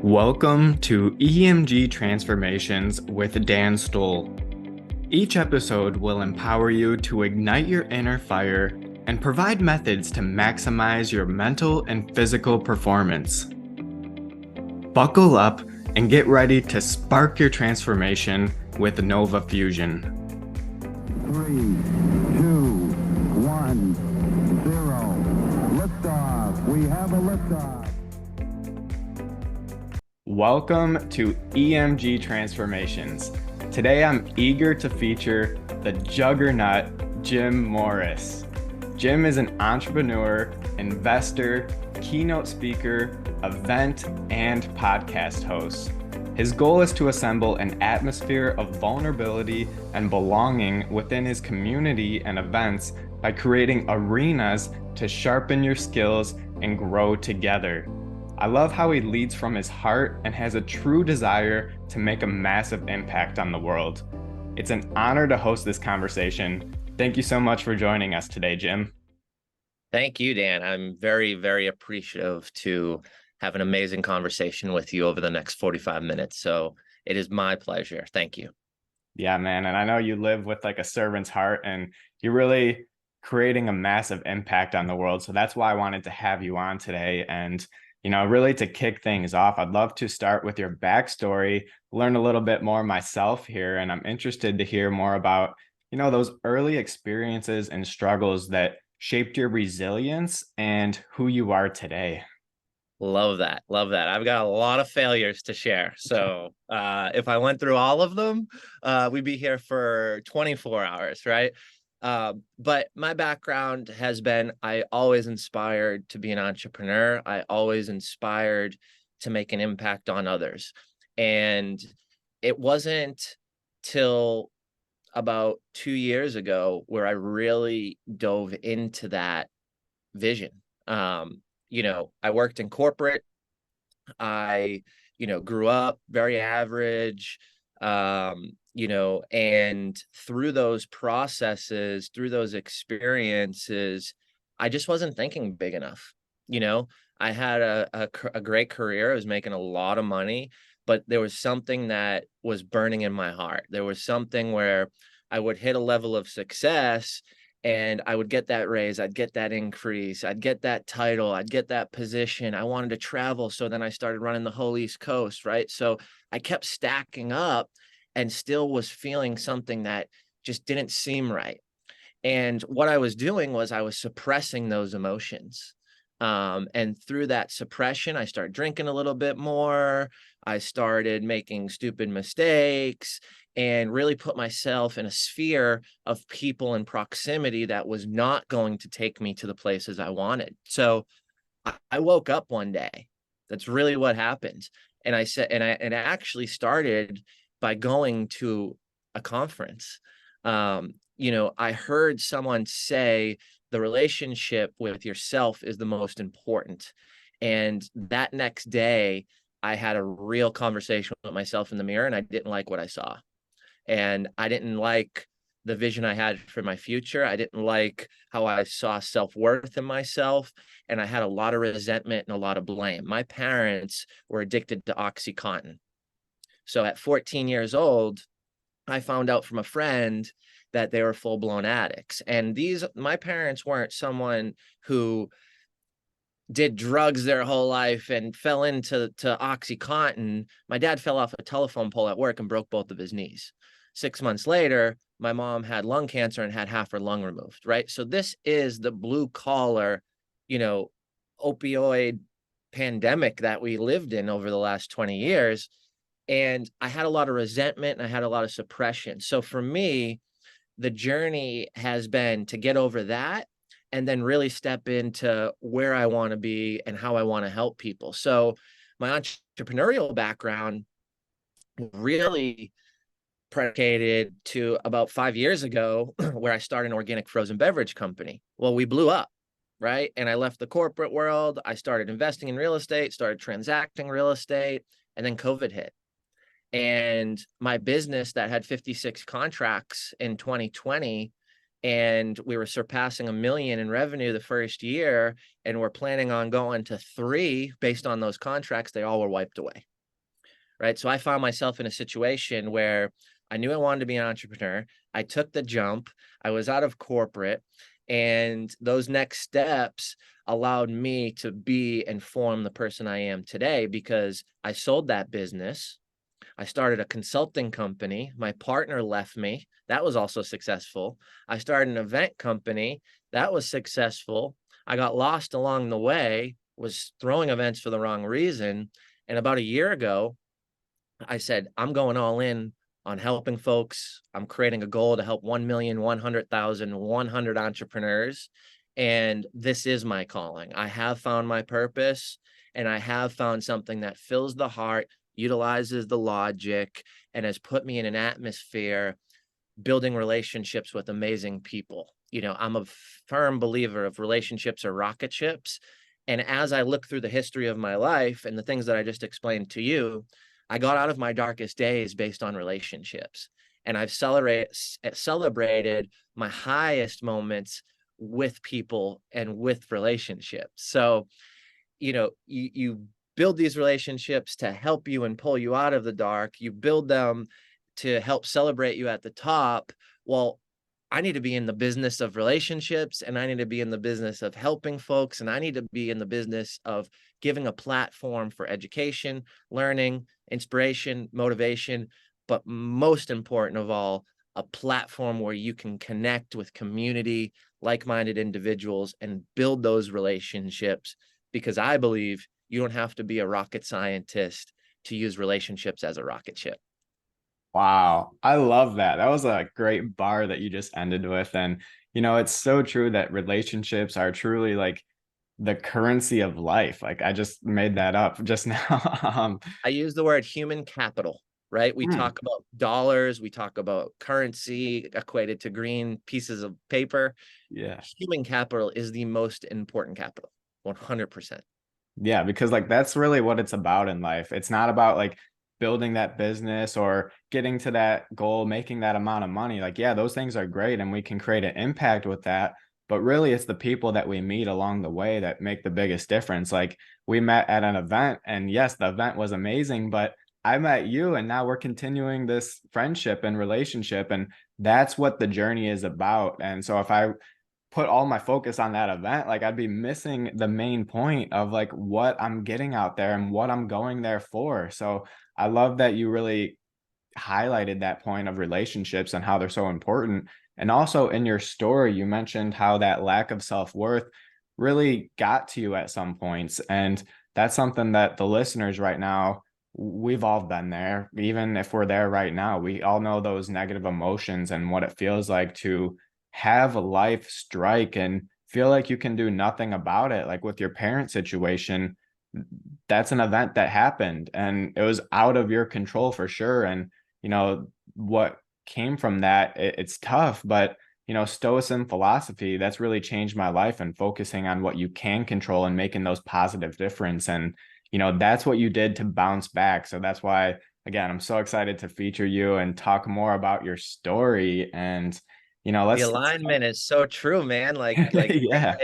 Welcome to EMG Transformations with Dan Stoll. Each episode will empower you to ignite your inner fire and provide methods to maximize your mental and physical performance. Buckle up and get ready to spark your transformation with Nova Fusion. 3, 2, 1, 0. Liftoff. We have a liftoff. Welcome to EMG Transformations. Today I'm eager to feature the juggernaut, Jim Morris. Jim is an entrepreneur, investor, keynote speaker, event, and podcast host. His goal is to assemble an atmosphere of vulnerability and belonging within his community and events by creating arenas to sharpen your skills and grow together. I love how he leads from his heart and has a true desire to make a massive impact on the world. It's an honor to host this conversation. Thank you so much for joining us today, Jim. Thank you, Dan. I'm very, very appreciative to have an amazing conversation with you over the next 45 minutes. So it is my pleasure. Thank you. Yeah, man. And I know you live with like a servant's heart and you're really creating a massive impact on the world. So that's why I wanted to have you on today. And really to kick things off, I'd love to start with your backstory, learn a little bit more myself here. And I'm interested to hear more about, those early experiences and struggles that shaped your resilience and who you are today. Love that. Love that. I've got a lot of failures to share. So if I went through all of them, we'd be here for 24 hours, right? But my background has been, I always inspired to be an entrepreneur. I always inspired to make an impact on others. And it wasn't till about 2 years ago where I really dove into that vision. I worked in corporate. I, grew up very average. And through those processes, through those experiences, I just wasn't thinking big enough. I had a great career. I was making a lot of money, but there was something that was burning in my heart. There was something where I would hit a level of success and I would get that raise, I'd get that increase, I'd get that title, I'd get that position. I wanted to travel. So then I started running the whole East Coast, right? So I kept stacking up and still was feeling something that just didn't seem right. And what I was doing was I was suppressing those emotions. And through that suppression, I started drinking a little bit more. I started making stupid mistakes and really put myself in a sphere of people in proximity that was not going to take me to the places I wanted. So I woke up one day. That's really what happened. And I said, and it actually started by going to a conference. I heard someone say the relationship with yourself is the most important. And that next day, I had a real conversation with myself in the mirror, and I didn't like what I saw. And I didn't like the vision I had for my future. I didn't like how I saw self-worth in myself. And I had a lot of resentment and a lot of blame. My parents were addicted to OxyContin. So at 14 years old, I found out from a friend that they were full-blown addicts. And my parents weren't someone who did drugs their whole life and fell into OxyContin. My dad fell off a telephone pole at work and broke both of his knees. 6 months later, my mom had lung cancer and had half her lung removed, right? So this is the blue collar, opioid pandemic that we lived in over the last 20 years. And I had a lot of resentment and I had a lot of suppression. So for me, the journey has been to get over that and then really step into where I want to be and how I want to help people. So my entrepreneurial background really predicated to about 5 years ago where I started an organic frozen beverage company. Well, we blew up, right? And I left the corporate world. I started investing in real estate, started transacting real estate, and then COVID hit. And my business that had 56 contracts in 2020 and we were surpassing 1 million in revenue the first year, and we're planning on going to 3 based on those contracts. They all were wiped away. Right. So I found myself in a situation where I knew I wanted to be an entrepreneur. I took the jump. I was out of corporate, and those next steps allowed me to be and form the person I am today, because I sold that business. I started a consulting company. My partner left me. That was also successful. I started an event company. That was successful. I got lost along the way, was throwing events for the wrong reason. And about a year ago, I said, I'm going all in on helping folks. I'm creating a goal to help 1,100,100 entrepreneurs. And this is my calling. I have found my purpose, and I have found something that fills the heart, utilizes the logic, and has put me in an atmosphere building relationships with amazing people. I'm a firm believer of relationships are rocket ships. And as I look through the history of my life and the things that I just explained to you, I got out of my darkest days based on relationships. And I've celebrated my highest moments with people and with relationships. So, you build these relationships to help you and pull you out of the dark. You build them to help celebrate you at the top. Well, I need to be in the business of relationships, and I need to be in the business of helping folks, and I need to be in the business of giving a platform for education, learning, inspiration, motivation, but most important of all, a platform where you can connect with community, like-minded individuals, and build those relationships, because I believe you don't have to be a rocket scientist to use relationships as a rocket ship. Wow, I love that. That was a great bar that you just ended with. And, it's so true that relationships are truly like the currency of life. Like I just made that up just now. I use the word human capital, right? We Hmm, talk about dollars, we talk about currency equated to green pieces of paper. yeah. Human capital is the most important capital, 100%. Yeah, because like that's really what it's about in life. It's not about like building that business or getting to that goal, making that amount of money. Like, yeah, those things are great and we can create an impact with that. But really, it's the people that we meet along the way that make the biggest difference. Like, we met at an event, and yes, the event was amazing, but I met you, and now we're continuing this friendship and relationship. And that's what the journey is about. And so, if I put all my focus on that event, like I'd be missing the main point of like what I'm getting out there and what I'm going there for. So I love that you really highlighted that point of relationships and how they're so important. And also in your story, you mentioned how that lack of self-worth really got to you at some points. And that's something that the listeners right now, we've all been there. Even if we're there right now, we all know those negative emotions and what it feels like to have life strike and feel like you can do nothing about it. Like with your parent situation, that's an event that happened and it was out of your control for sure. And, what came from that, it's tough, but, Stoicism philosophy, that's really changed my life and focusing on what you can control and making those positive difference. And, that's what you did to bounce back. So that's why, again, I'm so excited to feature you and talk more about your story. And, The let's alignment is so true, man. Like, yeah.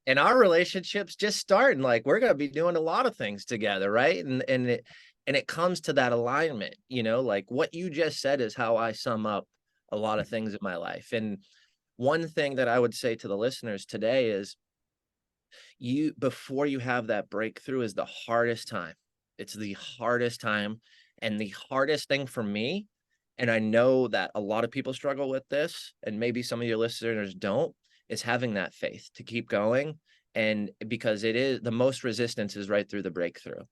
and our relationship's just starting. Like, we're gonna be doing a lot of things together, right? And it comes to that alignment, like what you just said is how I sum up a lot of things in my life. And one thing that I would say to the listeners today is, before you have that breakthrough is the hardest time. It's the hardest time. And the hardest thing for me, and I know that a lot of people struggle with this, and maybe some of your listeners don't, is having that faith to keep going. And because it is the most resistance is right through the breakthrough.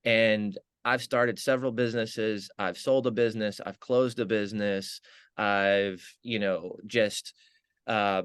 And I've started several businesses, I've sold a business, I've closed a business, I've, just uh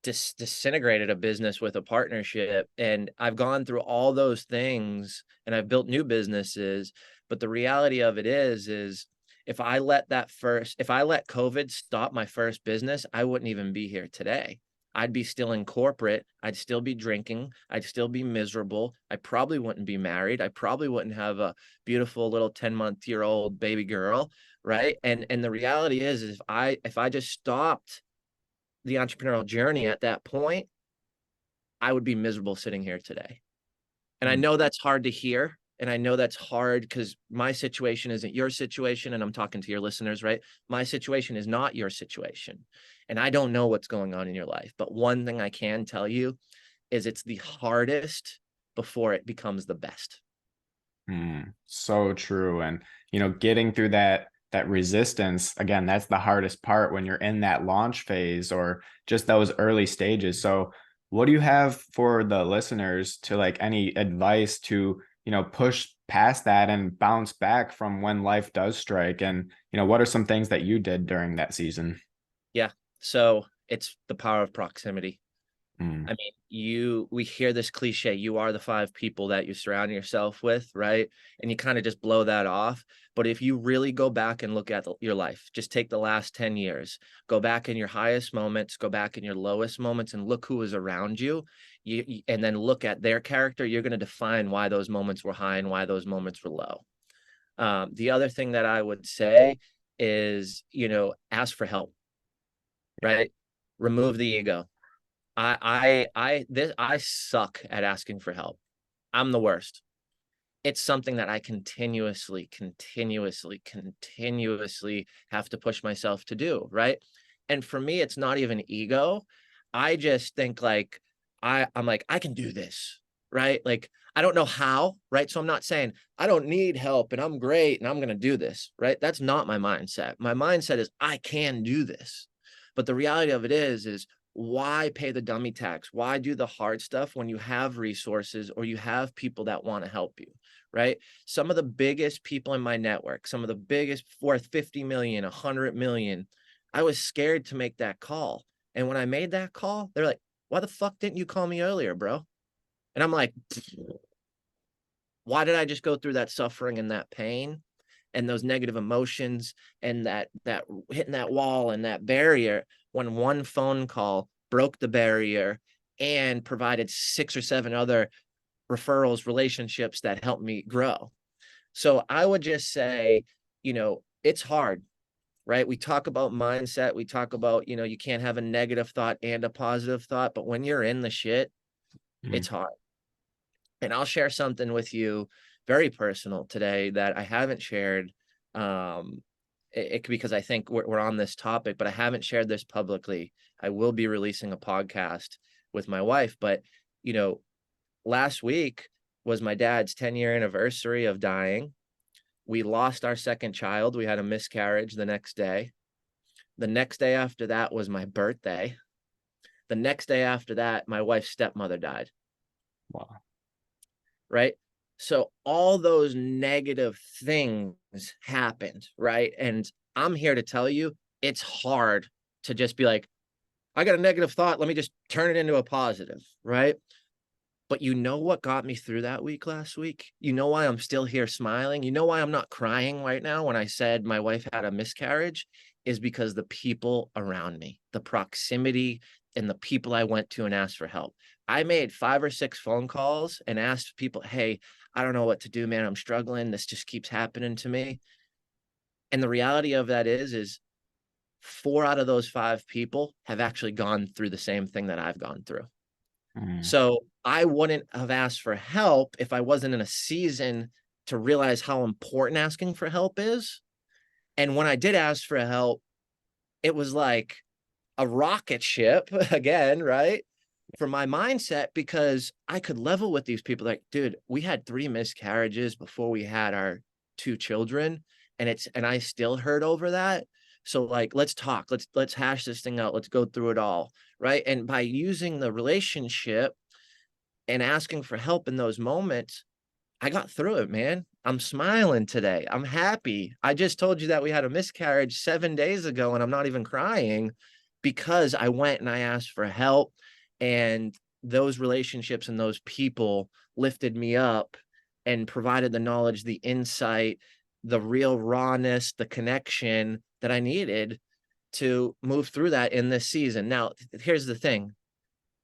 disintegrated a business with a partnership, and I've gone through all those things, and I've built new businesses. But the reality of it is if I let COVID stop my first business, I wouldn't even be here today. I'd be still in corporate, I'd still be drinking, I'd still be miserable, I probably wouldn't be married, I probably wouldn't have a beautiful little 10-month-old baby girl, right? And the reality is if I just stopped the entrepreneurial journey at that point, I would be miserable sitting here today. And I Mm. know that's hard to hear. And I know that's hard because my situation isn't your situation. And I'm talking to your listeners, right? My situation is not your situation. And I don't know what's going on in your life. But one thing I can tell you is it's the hardest before it becomes the best. So true. And, getting through that resistance, again, that's the hardest part when you're in that launch phase or just those early stages. So what do you have for the listeners to like any advice to, push past that and bounce back from when life does strike? And, what are some things that you did during that season? Yeah. So it's the power of proximity. Mm. I mean, we hear this cliche, you are the 5 people that you surround yourself with, right? And you kind of just blow that off. But if you really go back and look at your life, just take the last 10 years, go back in your highest moments, go back in your lowest moments and look who was around you, and then look at their character, you're going to define why those moments were high and why those moments were low. The other thing that I would say is, ask for help, right? Remove the ego. I suck at asking for help. I'm the worst. It's something that I continuously have to push myself to do, right? And for me, it's not even ego. I just think like I'm like, I can do this, right? Like, I don't know how, right? So I'm not saying I don't need help and I'm great and I'm going to do this, right? That's not my mindset. My mindset is I can do this. But the reality of it is why pay the dummy tax? Why do the hard stuff when you have resources or you have people that want to help you, right? Some of the biggest people in my network, some of the biggest worth 50 million, 100 million, I was scared to make that call. And when I made that call, they're like, why the fuck didn't you call me earlier, bro? And I'm like, why did I just go through that suffering and that pain and those negative emotions and that hitting that wall and that barrier when one phone call broke the barrier and provided 6 or 7 other referrals, relationships that helped me grow? So I would just say, it's hard, right? We talk about mindset. We talk about, you can't have a negative thought and a positive thought, but when you're in the shit, Mm. it's hard. And I'll share something with you very personal today that I haven't shared, because I think we're on this topic, but I haven't shared this publicly. I will be releasing a podcast with my wife, but last week was my dad's 10-year anniversary of dying. We lost our second child. We had a miscarriage the next day. The next day after that was my birthday. The next day after that, my wife's stepmother died. Wow. Right? So all those negative things happened, right? And I'm here to tell you, it's hard to just be like, I got a negative thought, let me just turn it into a positive, right? But you know what got me through that week last week? You know why I'm still here smiling? You know why I'm not crying right now when I said my wife had a miscarriage? Is because the people around me, the proximity and the people I went to and asked for help. I made 5 or 6 phone calls and asked people, hey, I don't know what to do, man. I'm struggling. This just keeps happening to me. And the reality of that is 4 out of those 5 people have actually gone through the same thing that I've gone through. Mm. So I wouldn't have asked for help if I wasn't in a season to realize how important asking for help is. And when I did ask for help, it was like a rocket ship again, right? For my mindset, because I could level with these people like, dude, we had 3 miscarriages before we had our 2 children. And I still hurt over that. So like, let's talk, let's hash this thing out. Let's go through it all. Right. And by using the relationship and asking for help in those moments, I got through it, man. I'm smiling today. I'm happy. I just told you that we had a miscarriage 7 days ago and I'm not even crying because I went and I asked for help, and those relationships and those people lifted me up and provided the knowledge, the insight, the real rawness, the connection that I needed to move through that in this season. Now, here's the thing.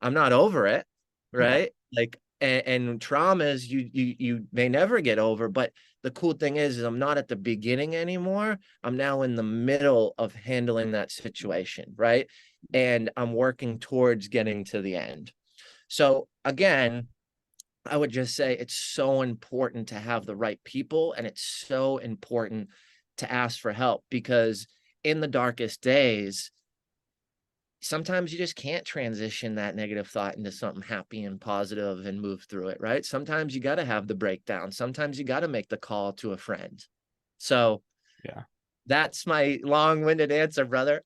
I'm not over it, Yeah. right? Like, and traumas you may never get over, but the cool thing is I'm not at the beginning anymore. I'm now in the middle of handling that situation, right? and I'm working towards getting to the end. So again, I would just say it's so important to have the right people, and it's so important to ask for help, because in the darkest days, sometimes you just can't transition that negative thought into something happy and positive and move through it, right? Sometimes you got to have the breakdown. Sometimes you got to make the call to a friend. So Yeah. that's my long-winded answer, brother.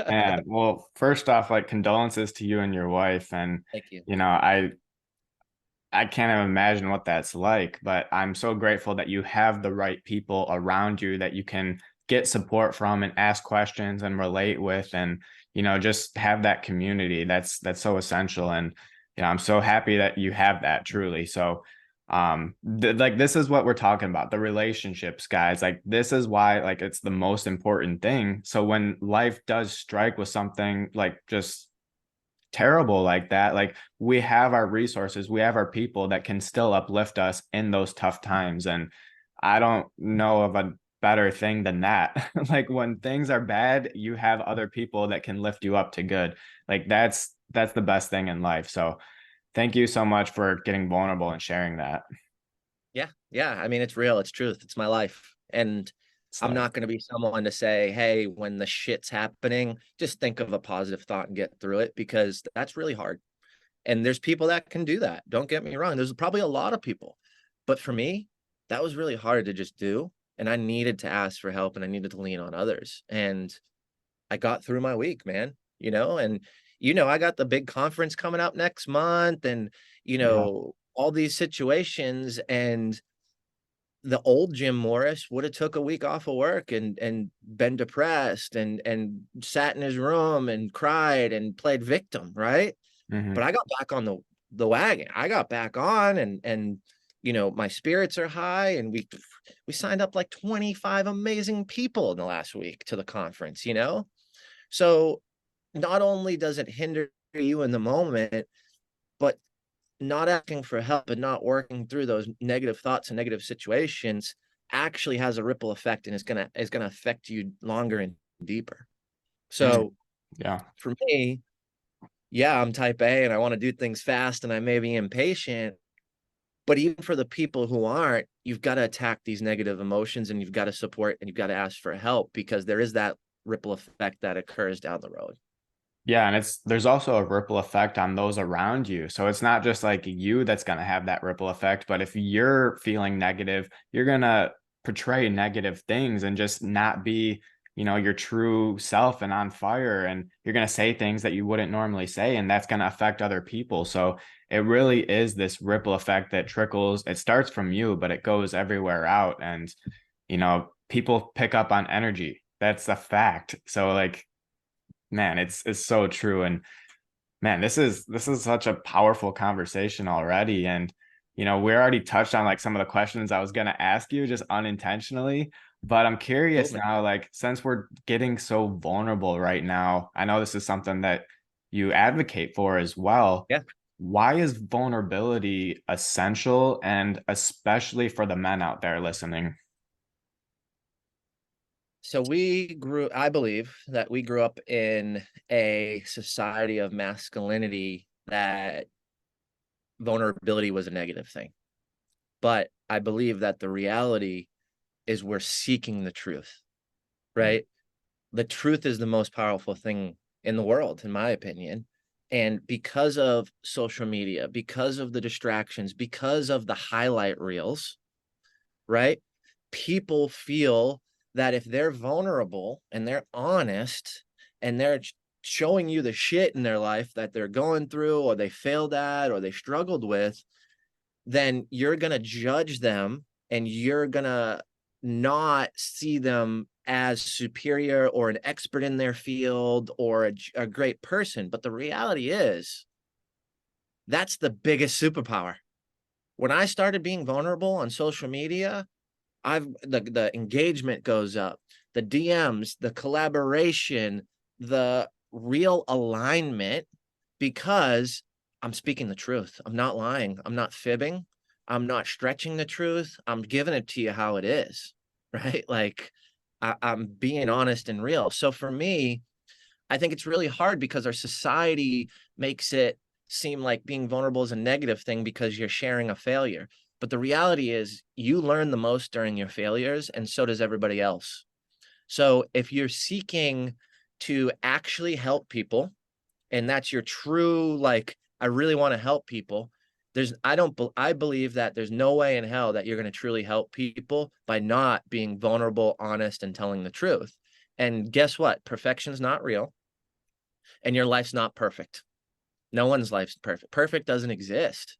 And well, first off, like condolences to you and your wife. And, Thank you. you know, I can't even imagine what that's like, but I'm so grateful that you have the right people around you that you can get support from and ask questions and relate with, and, you know, just have that community. That's so essential. And, you know, I'm so happy that you have that truly. So, like this is what we're talking about, the relationships, guys. Like this is why like it's the most important thing. So when life does strike with something like just terrible like that, like we have our resources, we have our people that can still uplift us in those tough times. And I don't know of a better thing than that. Like when things are bad, you have other people that can lift you up to good. Like that's the best thing in life. So thank you so much for getting vulnerable and sharing that. Yeah. Yeah. I mean, it's real. It's truth. It's my life. And It's I'm like, not going to be someone to say, hey, when the shit's happening, just think of a positive thought and get through it, because that's really hard. And there's people that can do that. Don't get me wrong. There's probably a lot of people. But for me, that was really hard to just do. And I needed to ask for help, and I needed to lean on others. And I got through my week, man, and I got the big conference coming up next month, and yeah. all these situations. And the old Jim Morris would have took a week off of work and been depressed and sat in his room and cried and played victim, right? Hmm. But I got back on the wagon. I got back on, and my spirits are high, and we signed up like 25 amazing people in the last week to the conference. So not only does it hinder you in the moment, but not asking for help and not working through those negative thoughts and negative situations actually has a ripple effect, and is gonna affect you longer and deeper. Mm. So Yeah. for me, yeah, I'm type A and I want to do things fast and I may be impatient. But even for the people who aren't, you've got to attack these negative emotions, and you've got to support, and you've got to ask for help, because there is that ripple effect that occurs down the road. Yeah, and there's also a ripple effect on those around you. So it's not just like you that's going to have that ripple effect, but if you're feeling negative, you're going to portray negative things and just not be, you know, your true self and on fire, and you're going to say things that you wouldn't normally say, and that's going to affect other people. So it really is this ripple effect that trickles. It starts from you, but it goes everywhere out, and you know, people pick up on energy. That's a fact. So like, man, it's so true. And man, this is such a powerful conversation already. And you know, we already touched on like some of the questions I was gonna ask you just unintentionally. But I'm Cool, curious man. now, like since we're getting so vulnerable right now, I know this is something that you advocate for as well. Yeah. Why is vulnerability essential, and especially for the men out there listening? So I believe that we grew up in a society of masculinity that vulnerability was a negative thing. But I believe that the reality is we're seeking the truth, right? The truth is the most powerful thing in the world, in my opinion. And because of social media, because of the distractions, because of the highlight reels, right? People feel that if they're vulnerable and they're honest and they're showing you the shit in their life that they're going through, or they failed at, or they struggled with, then you're going to judge them, and you're going to not see them as superior or an expert in their field or a great person. But the reality is, that's the biggest superpower. When I started being vulnerable on social media, the engagement goes up, the DMs, the collaboration, the real alignment, because I'm speaking the truth. I'm not lying. I'm not fibbing. I'm not stretching the truth. I'm giving it to you how it is, right? Like I'm being honest and real. So for me, I think it's really hard because our society makes it seem like being vulnerable is a negative thing because you're sharing a failure. But the reality is you learn the most during your failures, and so does everybody else. So if you're seeking to actually help people, and that's your true, like, I really want to help people, I believe that there's no way in hell that you're going to truly help people by not being vulnerable, honest, and telling the truth. And guess what? Perfection's not real, and your life's not perfect. No one's life's perfect. Perfect doesn't exist,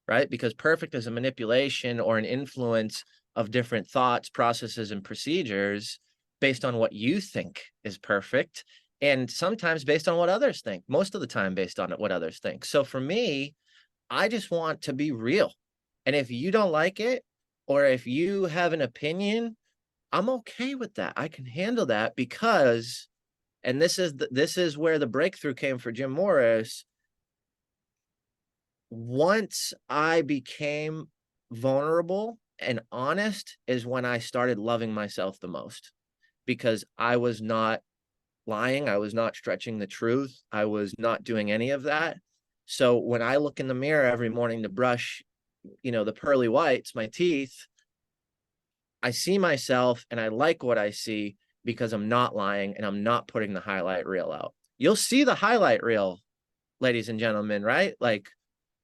right? Because perfect is a manipulation or an influence of different thoughts, processes, and procedures based on what you think is perfect. And sometimes based on what others think, most of the time based on what others think. So for me, I just want to be real. And if you don't like it, or if you have an opinion, I'm okay with that. I can handle that because, and this is where the breakthrough came for Jim Morris. Once I became vulnerable and honest is when I started loving myself the most, because I was not lying. I was not stretching the truth. I was not doing any of that. So when I look in the mirror every morning to brush, the pearly whites, my teeth, I see myself and I like what I see because I'm not lying and I'm not putting the highlight reel out. You'll see the highlight reel, ladies and gentlemen, right? Like,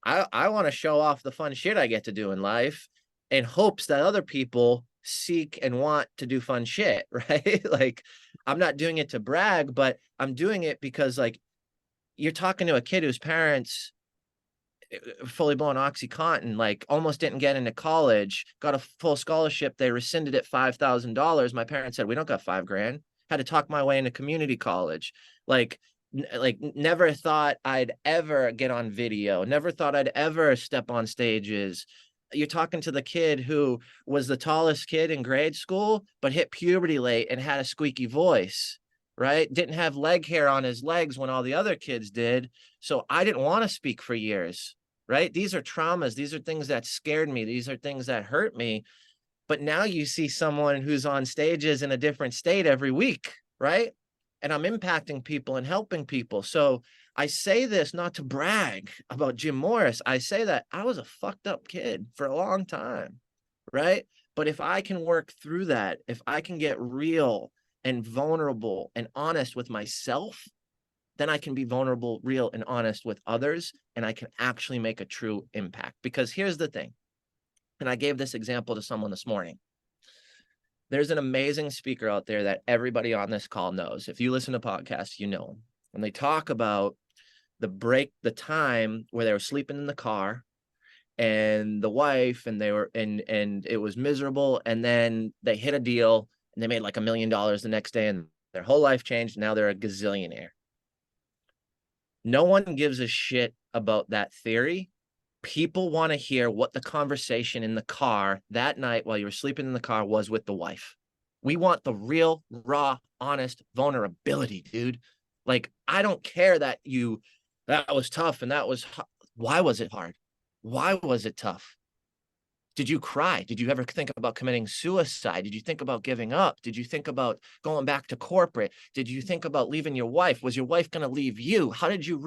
I want to show off the fun shit I get to do in life in hopes that other people seek and want to do fun shit, right? Like, I'm not doing it to brag, but I'm doing it because, like, you're talking to a kid whose parents fully blown OxyContin, like, almost didn't get into college, got a full scholarship. They rescinded it $5,000. My parents said, we don't got $5,000. Had to talk my way into community college. Like, never thought I'd ever get on video, never thought I'd ever step on stages. You're talking to the kid who was the tallest kid in grade school, but hit puberty late and had a squeaky voice, right? Didn't have leg hair on his legs when all the other kids did. So I didn't want to speak for years, right? These are traumas. These are things that scared me. These are things that hurt me. But now you see someone who's on stages in a different state every week, right? And I'm impacting people and helping people. So I say this not to brag about Jim Morris. I say that I was a fucked up kid for a long time, right? But if I can work through that, if I can get real and vulnerable and honest with myself, then I can be vulnerable, real, and honest with others, and I can actually make a true impact. Because here's the thing, and I gave this example to someone this morning. There's an amazing speaker out there that everybody on this call knows. If you listen to podcasts, you know him. And they talk about the time where they were sleeping in the car and the wife, and they were, and it was miserable. And then they hit a deal and they made like $1 million the next day and their whole life changed. Now they're a gazillionaire. No one gives a shit about that theory. People want to hear what the conversation in the car that night while you were sleeping in the car was with the wife. We want the real, raw, honest vulnerability, dude. Like, I don't care that was tough and that was, why was it hard? Why was it tough? Did you cry? Did you ever think about committing suicide? Did you think about giving up? Did you think about going back to corporate? Did you think about leaving your wife? Was your wife going to leave you? How did you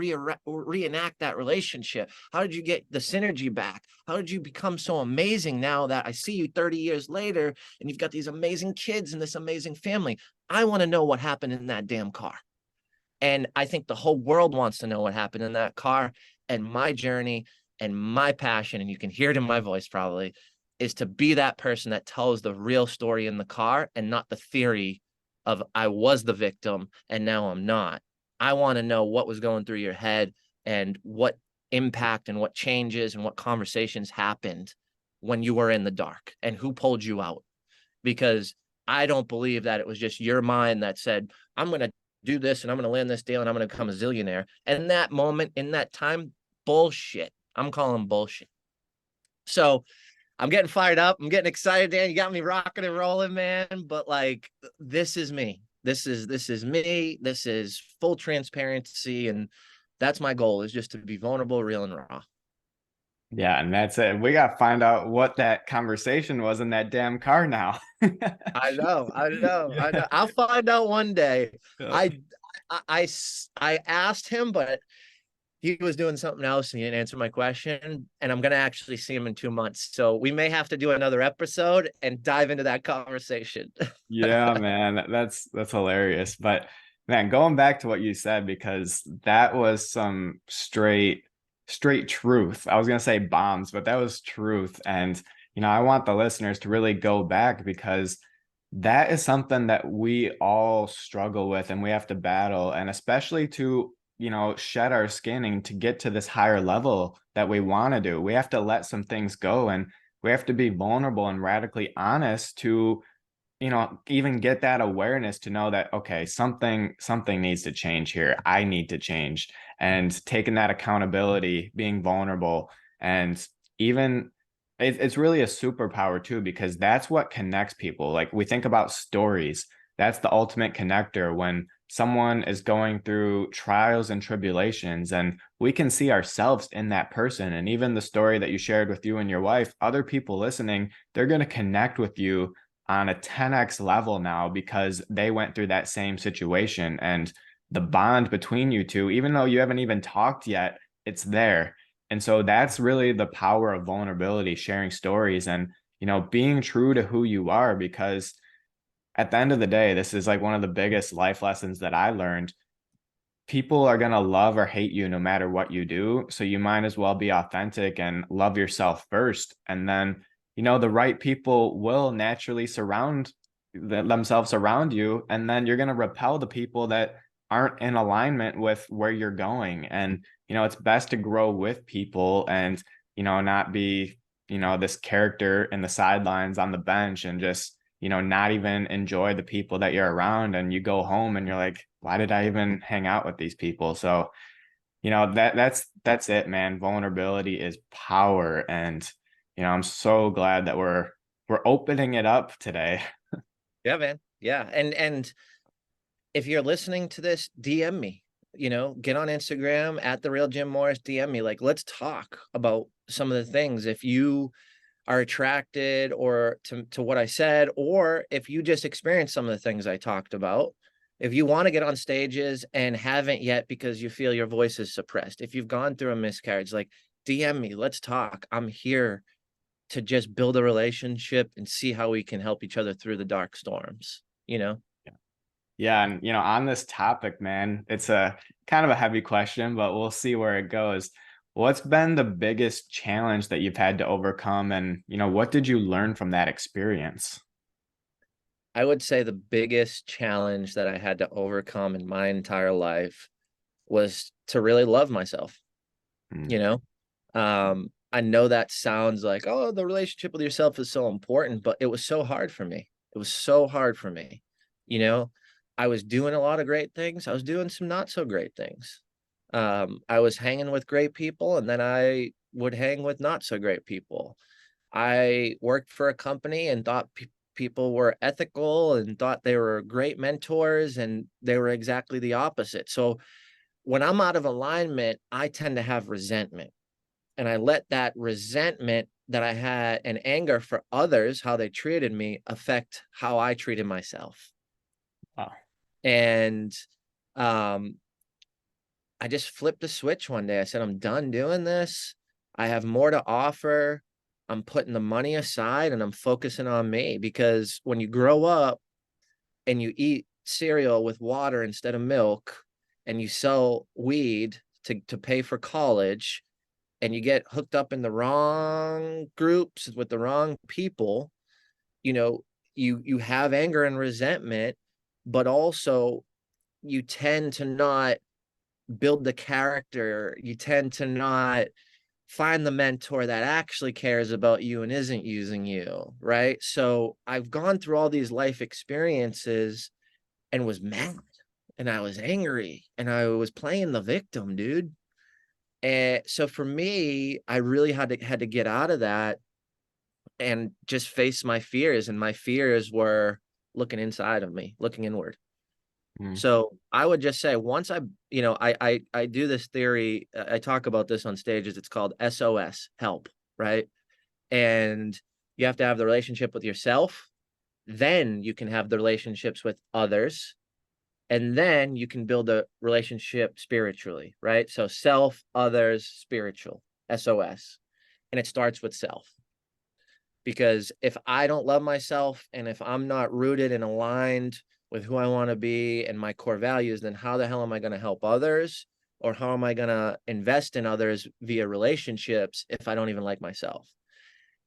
reenact that relationship? How did you get the synergy back? How did you become so amazing now that I see you 30 years later and you've got these amazing kids and this amazing family? I want to know what happened in that damn car. And I think the whole world wants to know what happened in that car. And my journey and my passion, and you can hear it in my voice probably, is to be that person that tells the real story in the car and not the theory of I was the victim and now I'm not. I want to know what was going through your head and what impact and what changes and what conversations happened when you were in the dark and who pulled you out. Because I don't believe that it was just your mind that said, I'm going to do this and I'm going to land this deal and I'm going to become a zillionaire. And that moment, in that time, bullshit. I'm calling bullshit. So I'm getting fired up. I'm getting excited, Dan. You got me rocking and rolling, man. But like, this is me. This is me. This is full transparency. And that's my goal, is just to be vulnerable, real, and raw. Yeah, and that's it. We got to find out what that conversation was in that damn car now. I know. I'll find out one day. Yeah. I asked him, but he was doing something else and he didn't answer my question. And I'm going to actually see him in 2 months. So we may have to do another episode and dive into that conversation. Yeah, man, that's hilarious. But man, going back to what you said, because that was some straight truth. I was gonna say bombs, but that was truth. And I want the listeners to really go back because that is something that we all struggle with and we have to battle, and especially to, shed our skin and to get to this higher level that we want to do. We have to let some things go and we have to be vulnerable and radically honest to even get that awareness to know that, okay, something needs to change here. I need to change. And taking that accountability, being vulnerable, and even it's really a superpower too, because that's what connects people. Like we think about stories, that's the ultimate connector when someone is going through trials and tribulations, and we can see ourselves in that person. And even the story that you shared with you and your wife, other people listening, they're going to connect with you on a 10x level now because they went through that same situation. And the bond between you two, even though you haven't even talked yet, it's there. And so that's really the power of vulnerability, sharing stories and, being true to who you are. Because at the end of the day, this is like one of the biggest life lessons that I learned. People are going to love or hate you no matter what you do. So you might as well be authentic and love yourself first. And then, the right people will naturally surround themselves around you. And then you're going to repel the people that aren't in alignment with where you're going. And, it's best to grow with people and, not be, this character in the sidelines on the bench and just, not even enjoy the people that you're around. And you go home and you're like, why did I even hang out with these people? So, that's it, man. Vulnerability is power. And, I'm so glad that we're opening it up today. Yeah, man. Yeah. And if you're listening to this, DM me, get on Instagram at the real Jim Morris, DM me. Like, let's talk about some of the things. If you are attracted or to what I said, or if you just experienced some of the things I talked about, if you want to get on stages and haven't yet because you feel your voice is suppressed, if you've gone through a miscarriage, like DM me, let's talk. I'm here to just build a relationship and see how we can help each other through the dark storms, Yeah. And, on this topic, man, it's a kind of a heavy question, but we'll see where it goes. What's been the biggest challenge that you've had to overcome? And, what did you learn from that experience? I would say the biggest challenge that I had to overcome in my entire life was to really love myself. Mm. You know, I know that sounds like, oh, the relationship with yourself is so important, but it was so hard for me. It was so hard for me. You know, I was doing a lot of great things. I was doing some not so great things. I was hanging with great people, and then I would hang with not so great people. I worked for a company and thought people were ethical and thought they were great mentors, and they were exactly the opposite. So when I'm out of alignment, I tend to have resentment. And I let that resentment that I had and anger for others, how they treated me, affect how I treated myself. Wow. And I just flipped the switch one day. I said, I'm done doing this. I have more to offer. I'm putting the money aside and I'm focusing on me, because when you grow up and you eat cereal with water instead of milk and you sell weed to pay for college and you get hooked up in the wrong groups with the wrong people, you have anger and resentment, but also you tend to not build the character. You tend to not find the mentor that actually cares about you and isn't using you, right? So I've gone through all these life experiences and was mad and I was angry and I was playing the victim, dude. And so for me, I really had to get out of that and just face my fears. And my fears were looking inside of me, looking inward. Mm. So I would just say, once I do this theory, I talk about this on stages. It's called SOS, help, right? And you have to have the relationship with yourself. Then you can have the relationships with others. And then you can build a relationship spiritually, right? So self, others, spiritual, SOS. And it starts with self. Because if I don't love myself, and if I'm not rooted and aligned with who I want to be and my core values, then how the hell am I going to help others? Or how am I going to invest in others via relationships if I don't even like myself?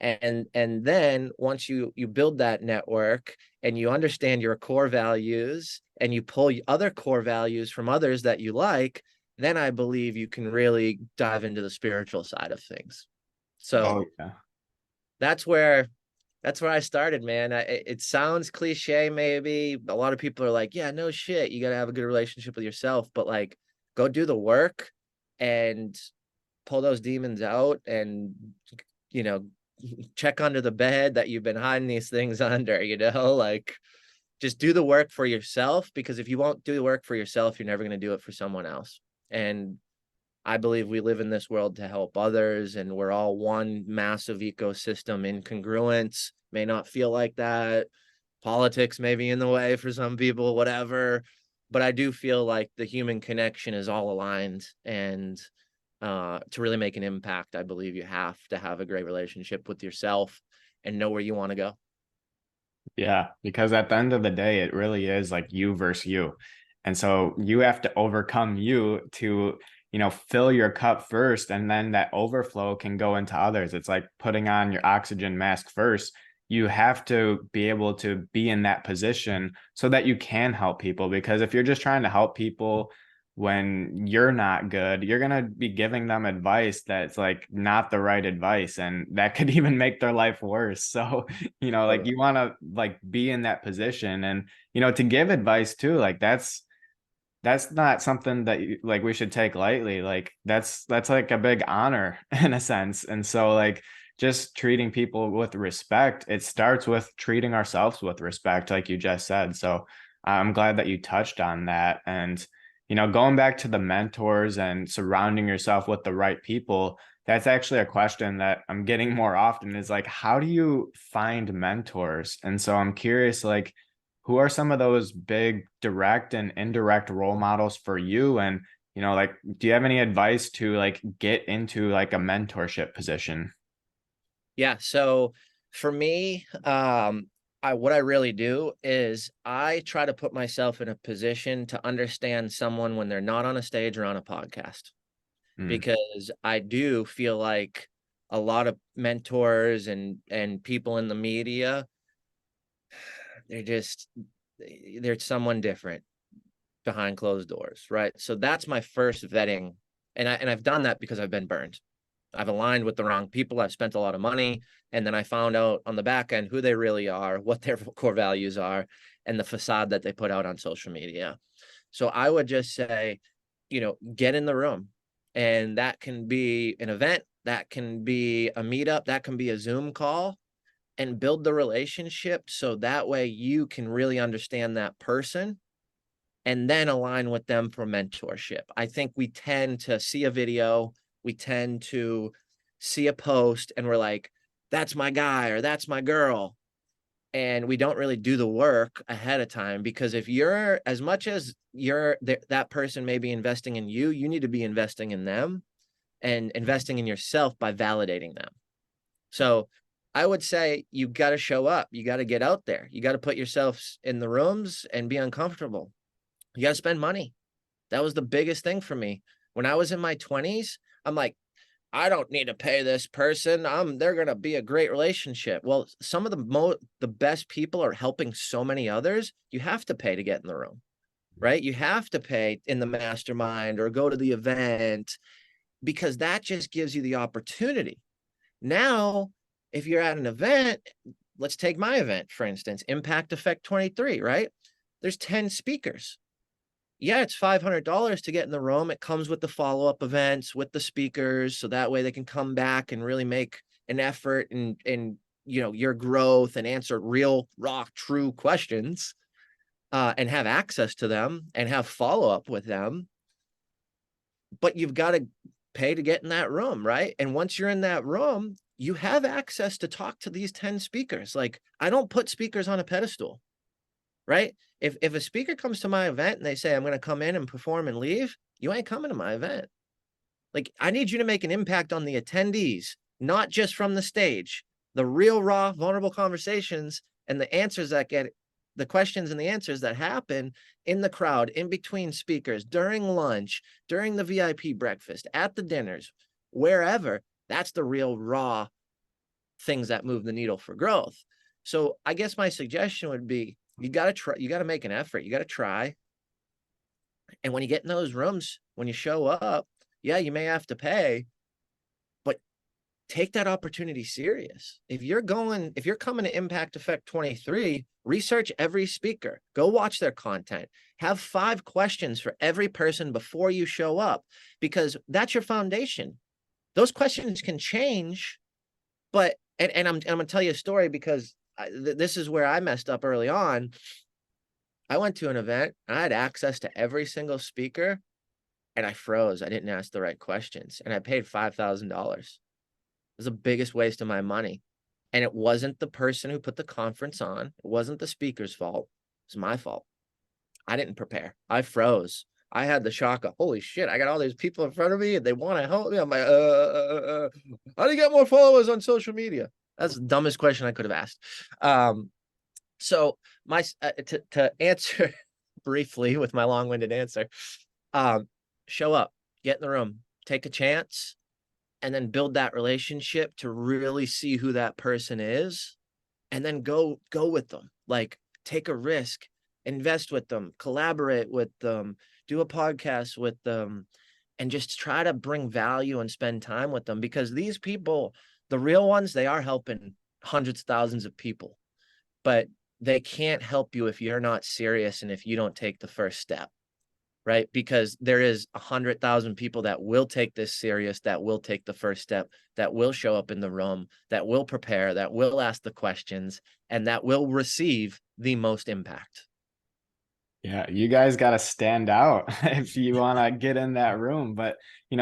And then once you build that network and you understand your core values and you pull other core values from others that you like, then I believe you can really dive into the spiritual side of things. So Oh yeah. that's where I started, man. It sounds cliche, maybe. A lot of people are like, yeah, no shit, you got to have a good relationship with yourself, but like, go do the work and pull those demons out, and you know, check under the bed that you've been hiding these things under, like, just do the work for yourself, because if you won't do the work for yourself, you're never going to do it for someone else. And I believe we live in this world to help others, and we're all one massive ecosystem. Incongruence may not feel like that. Politics may be in the way for some people, whatever. But I do feel like the human connection is all aligned. And to really make an impact, I believe you have to have a great relationship with yourself and know where you want to go. Yeah, because at the end of the day, it really is like you versus you. And so you have to overcome you to, fill your cup first, and then that overflow can go into others. It's like putting on your oxygen mask first. You have to be able to be in that position so that you can help people. Because if you're just trying to help people when you're not good, you're going to be giving them advice that's like not the right advice, and that could even make their life worse. So, like you want to like be in that position, and to give advice too, like that's not something that like we should take lightly. Like that's like a big honor in a sense. And so like just treating people with respect, it starts with treating ourselves with respect, like you just said. So I'm glad that you touched on that. And going back to the mentors and surrounding yourself with the right people, that's actually a question that I'm getting more often, is like, how do you find mentors? And so I'm curious, like, who are some of those big direct and indirect role models for you? And, like, do you have any advice to like get into like a mentorship position? Yeah. So for me, what I really do is I try to put myself in a position to understand someone when they're not on a stage or on a podcast, Mm. because I do feel like a lot of mentors and people in the media, they're just they're someone different behind closed doors, right? So that's my first vetting, and I've done that because I've been burned. I've aligned with the wrong people. I've spent a lot of money, and then I found out on the back end who they really are, what their core values are, and the facade that they put out on social media. So I would just say, get in the room, and that can be an event, that can be a meetup, that can be a Zoom call, and build the relationship so that way you can really understand that person and then align with them for mentorship. I think we tend to see a video, we tend to see a post, and we're like, that's my guy or that's my girl. And we don't really do the work ahead of time, because if you're, as much as that person may be investing in you, you need to be investing in them and investing in yourself by validating them. So I would say you got to show up. You got to get out there. You got to put yourself in the rooms and be uncomfortable. You got to spend money. That was the biggest thing for me. When I was in my 20s, I'm like, I don't need to pay this person. They're going to be a great relationship. Well, some of the best people are helping so many others. You have to pay to get in the room, right? You have to pay in the mastermind or go to the event, because that just gives you the opportunity. Now, if you're at an event, let's take my event, for instance, Impact Effect 23, right? There's 10 speakers. Yeah, it's $500 to get in the room. It comes with the follow-up events with the speakers, so that way they can come back and really make an effort in your growth and answer real, raw, true questions, and have access to them and have follow-up with them. But you've got to pay to get in that room, right? And once you're in that room, you have access to talk to these 10 speakers. Like, I don't put speakers on a pedestal. right? If a speaker comes to my event and they say, I'm going to come in and perform and leave, you ain't coming to my event. Like, I need you to make an impact on the attendees, not just from the stage. The real, raw, vulnerable conversations and the answers that get, the questions and the answers that happen in the crowd, in between speakers, during lunch, during the VIP breakfast, at the dinners, wherever, that's the real, raw things that move the needle for growth. So I guess my suggestion would be, you got to try, you got to make an effort. You got to try. And when you get in those rooms, when you show up, yeah, you may have to pay, but take that opportunity serious. If you're coming to Impact Effect 23, research every speaker, go watch their content, have 5 questions for every person before you show up, because that's your foundation. Those questions can change, but, and I'm going to tell you a story, because this is where I messed up early on. I went to an event, I had access to every single speaker, and I froze. I didn't ask the right questions, and I paid $5,000. It was the biggest waste of my money. And it wasn't the person who put the conference on. It wasn't the speaker's fault. It was my fault. I didn't prepare. I froze. I had the shock of, holy shit, I got all these people in front of me and they want to help me. I'm like, how do you get more followers on social media? That's the dumbest question I could have asked. So to answer briefly with my long-winded answer, show up, get in the room, take a chance, and then build that relationship to really see who that person is, and then go with them. Like, take a risk, invest with them, collaborate with them, do a podcast with them, and just try to bring value and spend time with them, because these people, the real ones, they are helping hundreds of thousands of people, but they can't help you if you're not serious and if you don't take the first step. Right? Because there is 100,000 people that will take this serious, that will take the first step, that will show up in the room, that will prepare, that will ask the questions, and that will receive the most impact. Yeah, you guys got to stand out if you want to get in that room. But,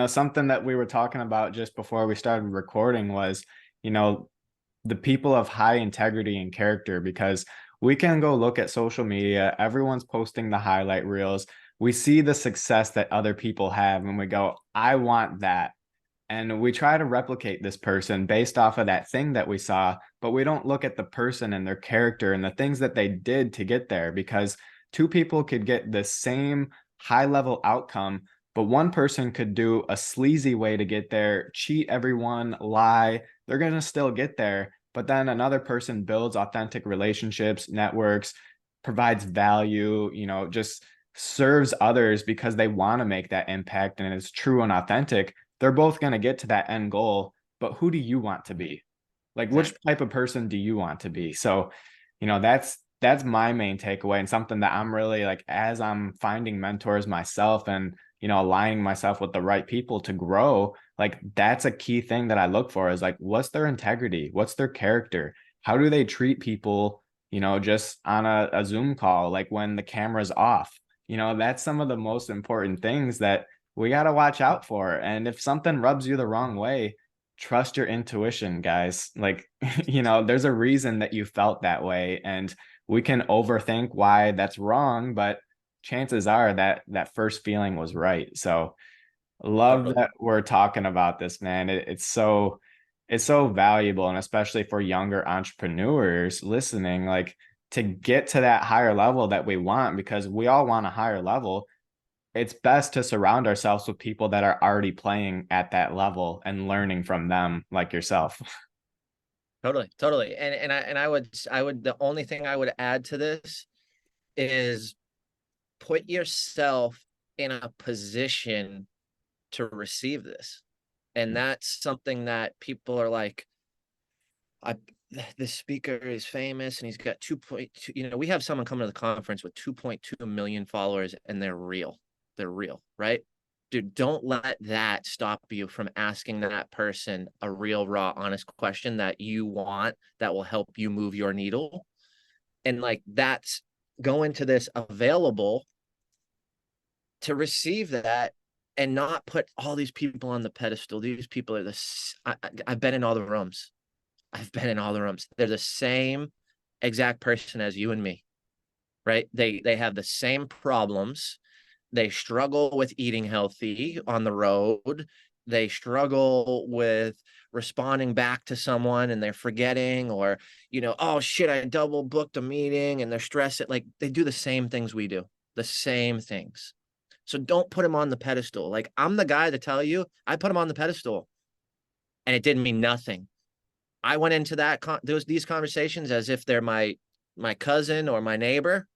something that we were talking about just before we started recording was, the people of high integrity and character, because we can go look at social media. Everyone's posting the highlight reels. We see the success that other people have and we go, I want that. And we try to replicate this person based off of that thing that we saw, but we don't look at the person and their character and the things that they did to get there, because 2 people could get the same high level outcome, but one person could do a sleazy way to get there, cheat everyone, lie. They're going to still get there. But then another person builds authentic relationships, networks, provides value, just serves others because they want to make that impact and it's true and authentic. They're both going to get to that end goal, but who do you want to be? Like, which type of person do you want to be? So, that's my main takeaway, and something that I'm really like, as I'm finding mentors myself and, aligning myself with the right people to grow, like, that's a key thing that I look for, is like, what's their integrity? What's their character? How do they treat people, just on a Zoom call, like when the camera's off? That's some of the most important things that we got to watch out for. And if something rubs you the wrong way, trust your intuition, guys. Like, there's a reason that you felt that way. And we can overthink why that's wrong, but chances are that that first feeling was right. So love that we're talking about this, man. It's so valuable, and especially for younger entrepreneurs listening, like, to get to that higher level that we want, because we all want a higher level. It's best to surround ourselves with people that are already playing at that level and learning from them, like yourself. Totally. And I would, the only thing I would add to this is put yourself in a position to receive this. And that's something that people are like, the speaker is famous and he's got 2.2, we have someone coming to the conference with 2.2 million followers and they're real, right? Dude, don't let that stop you from asking that person a real, raw, honest question that you want, that will help you move your needle. And like, that's go into this available to receive that, and not put all these people on the pedestal. These people are I've been in all the rooms. They're the same exact person as you and me. right? They have the same problems. They struggle with eating healthy on the road. They struggle with responding back to someone and they're forgetting, or, oh shit, I double booked a meeting, and they're stressed. Like, they do the same things we do, the same things. So don't put them on the pedestal. Like, I'm the guy to tell you, I put them on the pedestal and it didn't mean nothing. I went into these conversations as if they're my cousin or my neighbor.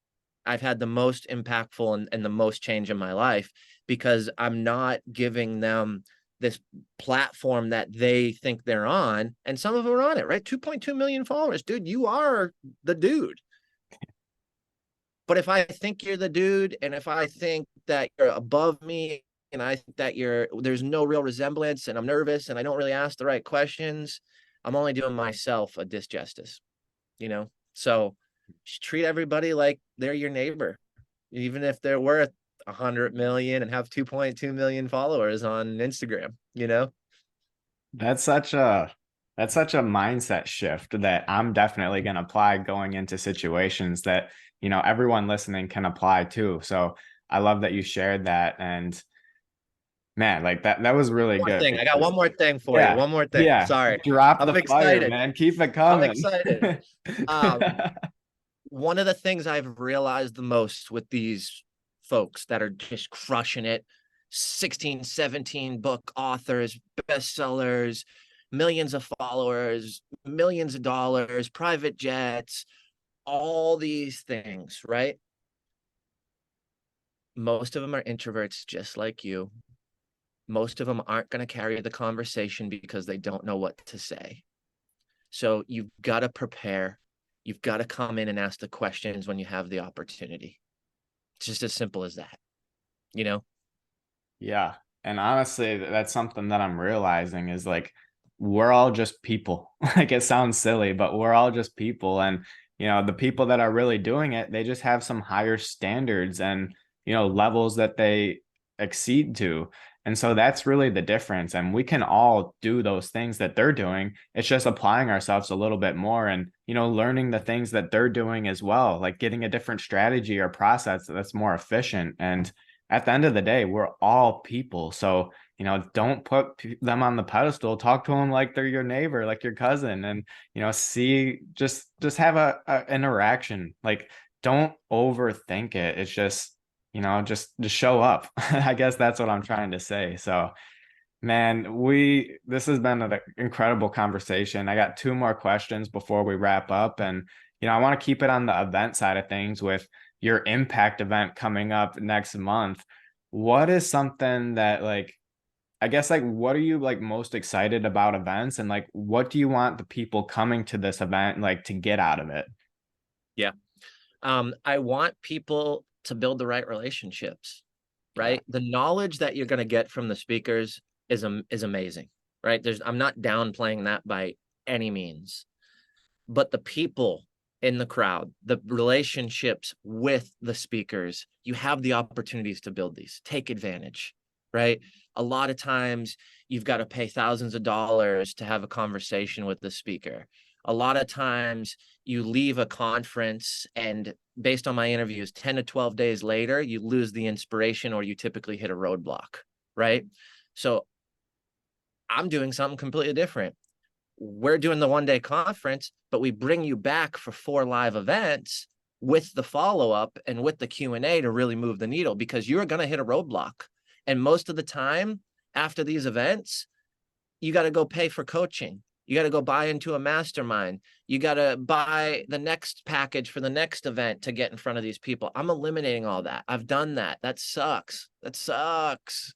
I've had the most impactful and the most change in my life, because I'm not giving them this platform that they think they're on. And some of them are on it, right? 2.2 million followers. Dude, you are the dude. But if I think you're the dude, and if I think that you're above me, and I think that there's no real resemblance, and I'm nervous and I don't really ask the right questions, I'm only doing myself a disjustice, So just treat everybody like they're your neighbor, even if they're worth 100 million and have 2.2 million followers on Instagram, That's such a mindset shift that I'm definitely going to apply going into situations that, everyone listening can apply to. So I love that you shared that. And man, like that was really One more good thing. I got because one more thing for you. yeah, One more thing. yeah, Sorry. drop I'm the fire, excited. man. Keep it I'm coming. excited. One of the things I've realized the most with these folks that are just crushing it, 16, 17 book authors, bestsellers, millions of followers, millions of dollars, private jets, all these things, right? Most of them are introverts just like you. Most of them aren't going to carry the conversation because they don't know what to say. So you've got to prepare. You've got to come in and ask the questions when you have the opportunity. It's just as simple as that, Yeah. And honestly, that's something that I'm realizing is like, we're all just people. Like, it sounds silly, but we're all just people. And, the people that are really doing it, they just have some higher standards and, levels that they exceed to. And so that's really the difference. And we can all do those things that they're doing. It's just applying ourselves a little bit more and, learning the things that they're doing as well, like getting a different strategy or process that's more efficient. And at the end of the day, we're all people. So, don't put them on the pedestal. Talk to them like they're your neighbor, like your cousin, and, see, just have a interaction. Like, don't overthink it. It's just, just show up. I guess that's what I'm trying to say. So, man, this has been an incredible conversation. I got two more questions before we wrap up. And, I want to keep it on the event side of things with your impact event coming up next month. What is something that, like, I guess, like, what are you like most excited about events, and like what do you want the people coming to this event like to get out of it? Yeah. I want people to build the right relationships, right? Yeah. The knowledge that you're going to get from the speakers is amazing, right? I'm not downplaying that by any means, but the people in the crowd, the relationships with the speakers, you have the opportunities to build these. Take advantage, right? A lot of times you've got to pay thousands of dollars to have a conversation with the speaker. A lot of times you leave a conference and based on my interviews, 10 to 12 days later, you lose the inspiration or you typically hit a roadblock, right? So I'm doing something completely different. We're doing the one-day conference, but we bring you back for 4 live events with the follow-up and with the Q&A to really move the needle, because you're going to hit a roadblock. And most of the time after these events, you got to go pay for coaching. You got to go buy into a mastermind. You got to buy the next package for the next event to get in front of these people. I'm eliminating all that. I've done that. That sucks. That sucks.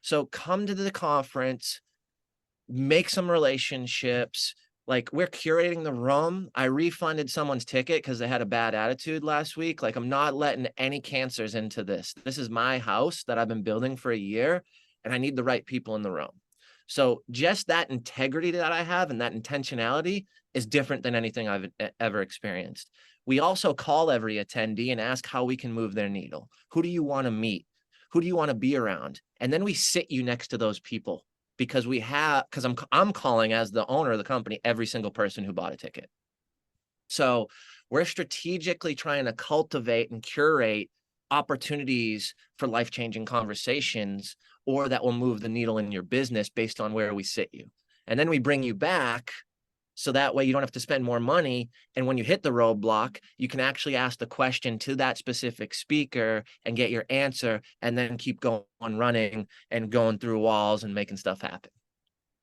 So come to the conference, make some relationships. Like, we're curating the room. I refunded someone's ticket because they had a bad attitude last week. Like, I'm not letting any cancers into this. This is my house that I've been building for a year, and I need the right people in the room. So just that integrity that I have and that intentionality is different than anything I've ever experienced. We also call every attendee and ask how we can move their needle. Who do you want to meet? Who do you want to be around? And then we sit you next to those people, because I'm calling as the owner of the company every single person who bought a ticket. So we're strategically trying to cultivate and curate opportunities for life-changing conversations, or that will move the needle in your business based on where we sit you. And then we bring you back so that way you don't have to spend more money. And when you hit the roadblock, you can actually ask the question to that specific speaker and get your answer, and then keep going running and going through walls and making stuff happen.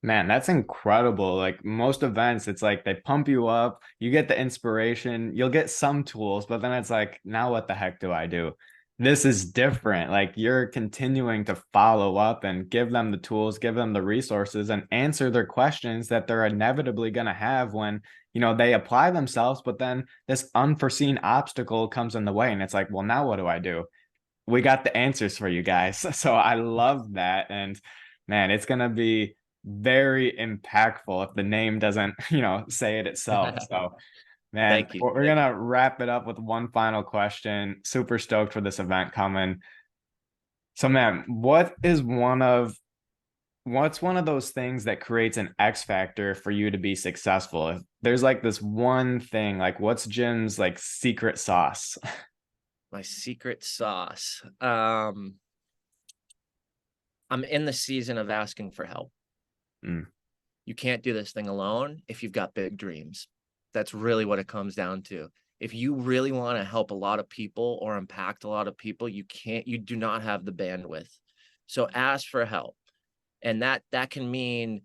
Man, that's incredible. Like most events, it's like they pump you up, you get the inspiration, you'll get some tools, but then it's like, now what the heck do I do? This is different. Like you're continuing to follow up and give them the tools, give them the resources, and answer their questions that they're inevitably going to have when, they apply themselves, but then this unforeseen obstacle comes in the way. And it's like, well, now what do I do? We got the answers for you guys. So I love that. And man, it's going to be very impactful if the name doesn't, say it itself. So, man, Thank you. we're going to wrap it up with one final question. Super stoked for this event coming. So, man, what's one of those things that creates an X factor for you to be successful? If there's like this one thing, like what's Jim's like secret sauce? My secret sauce. I'm in the season of asking for help. You can't do this thing alone if you've got big dreams. That's really what it comes down to. If you really want to help a lot of people or impact a lot of people, you do not have the bandwidth. So ask for help. And that can mean,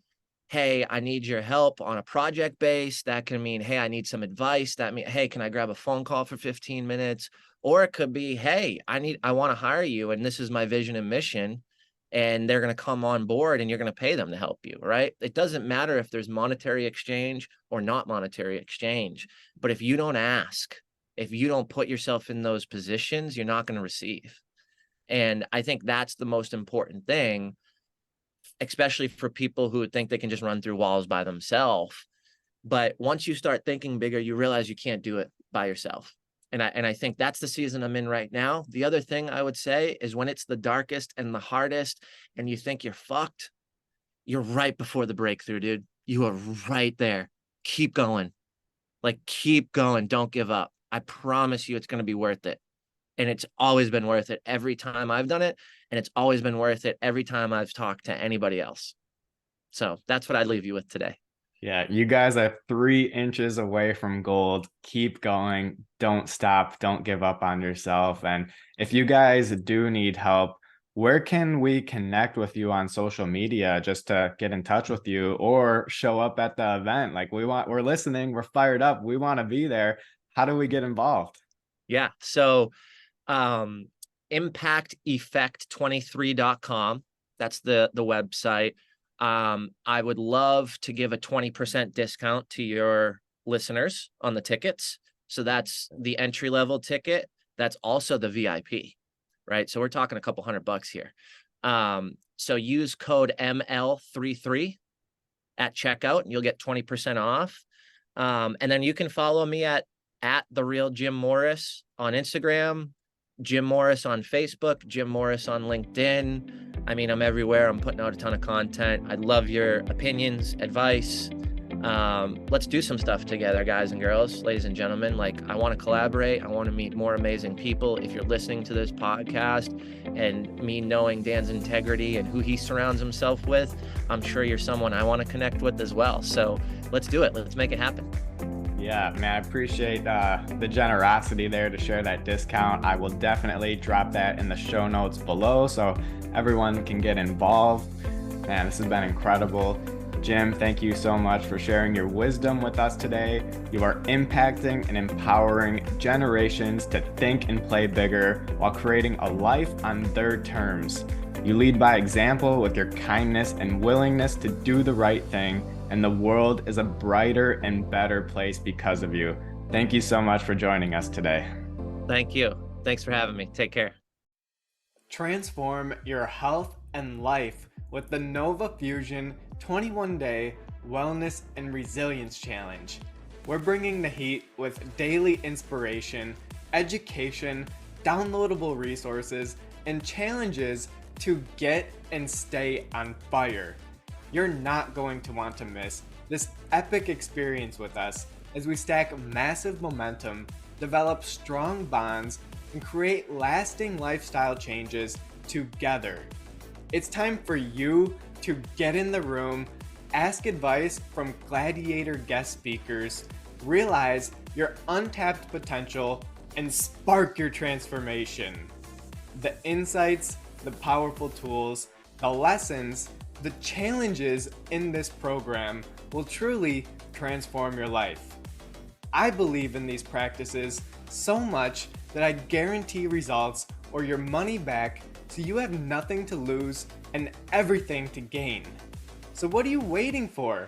hey, I need your help on a project base. That can mean, hey, I need some advice. That mean, hey, can I grab a phone call for 15 minutes? Or it could be, hey, I want to hire you, and this is my vision and mission, and they're going to come on board and you're going to pay them to help you, right? It doesn't matter if there's monetary exchange or not monetary exchange, but if you don't ask, if you don't put yourself in those positions, you're not going to receive. And I think that's the most important thing, especially for people who think they can just run through walls by themselves. But once you start thinking bigger, you realize you can't do it by yourself. And I think that's the season I'm in right now. The other thing I would say is when it's the darkest and the hardest and you think you're fucked, you're right before the breakthrough, dude. You are right there. Keep going. Like, keep going. Don't give up. I promise you it's going to be worth it. And it's always been worth it every time I've done it. And it's always been worth it every time I've talked to anybody else. So that's what I'd leave you with today. Yeah, you guys are 3 inches away from gold. Keep going. Don't stop. Don't give up on yourself. And if you guys do need help, where can we connect with you on social media just to get in touch with you or show up at the event? Like we're listening, we're fired up. We want to be there. How do we get involved? Yeah. So impacteffect23.com. That's the website. I would love to give a 20% discount to your listeners on the tickets. So that's the entry level ticket. That's also the VIP, right? So we're talking a couple $100 here. So use code ML33 at checkout and you'll get 20% off. And then you can follow me at The Real Jim Morris on Instagram, Jim Morris on Facebook, Jim Morris on LinkedIn. I mean, I'm everywhere. I'm putting out a ton of content. I'd love your opinions, advice. Let's do some stuff together, guys and girls, ladies and gentlemen. Like, I want to collaborate. I want to meet more amazing people. If you're listening to this podcast and me knowing Dan's integrity and who he surrounds himself with, I'm sure you're someone I want to connect with as well. So let's do it. Let's make it happen. Yeah, man, I appreciate the generosity there to share that discount. I will definitely drop that in the show notes below so everyone can get involved. Man, this has been incredible. Jim, thank you so much for sharing your wisdom with us today. You are impacting and empowering generations to think and play bigger while creating a life on their terms. You lead by example with your kindness and willingness to do the right thing, and the world is a brighter and better place because of you. Thank you so much for joining us today. Thank you. Thanks for having me. Take care. Transform your health and life with the Nova Fusion 21-day Wellness and Resilience Challenge. We're bringing the heat with daily inspiration, education, downloadable resources, and challenges to get and stay on fire. You're not going to want to miss this epic experience with us as we stack massive momentum, develop strong bonds, and create lasting lifestyle changes together. It's time for you to get in the room, ask advice from gladiator guest speakers, realize your untapped potential, and spark your transformation. The insights, the powerful tools, the lessons, the challenges in this program will truly transform your life. I believe in these practices so much that I guarantee results or your money back, so you have nothing to lose and everything to gain. So what are you waiting for?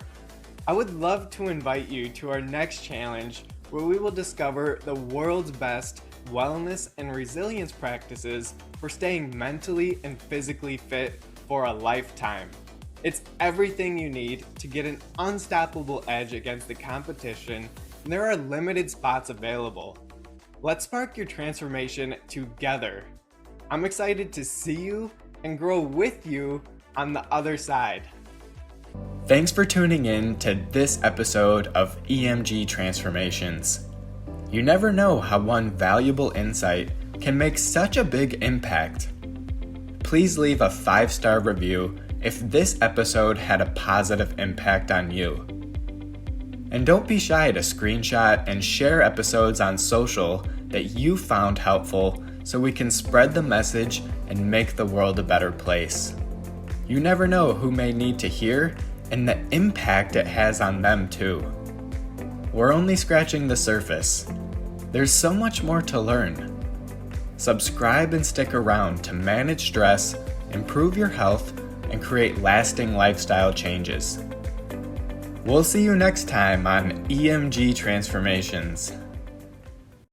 I would love to invite you to our next challenge, where we will discover the world's best wellness and resilience practices for staying mentally and physically fit for a lifetime. It's everything you need to get an unstoppable edge against the competition, and there are limited spots available. Let's spark your transformation together. I'm excited to see you and grow with you on the other side. Thanks for tuning in to this episode of EMG Transformations. You never know how one valuable insight can make such a big impact. Please leave a 5-star review if this episode had a positive impact on you. And don't be shy to screenshot and share episodes on social that you found helpful, so we can spread the message and make the world a better place. You never know who may need to hear and the impact it has on them too. We're only scratching the surface. There's so much more to learn. Subscribe and stick around to manage stress, improve your health, and create lasting lifestyle changes. We'll see you next time on EMG Transformations.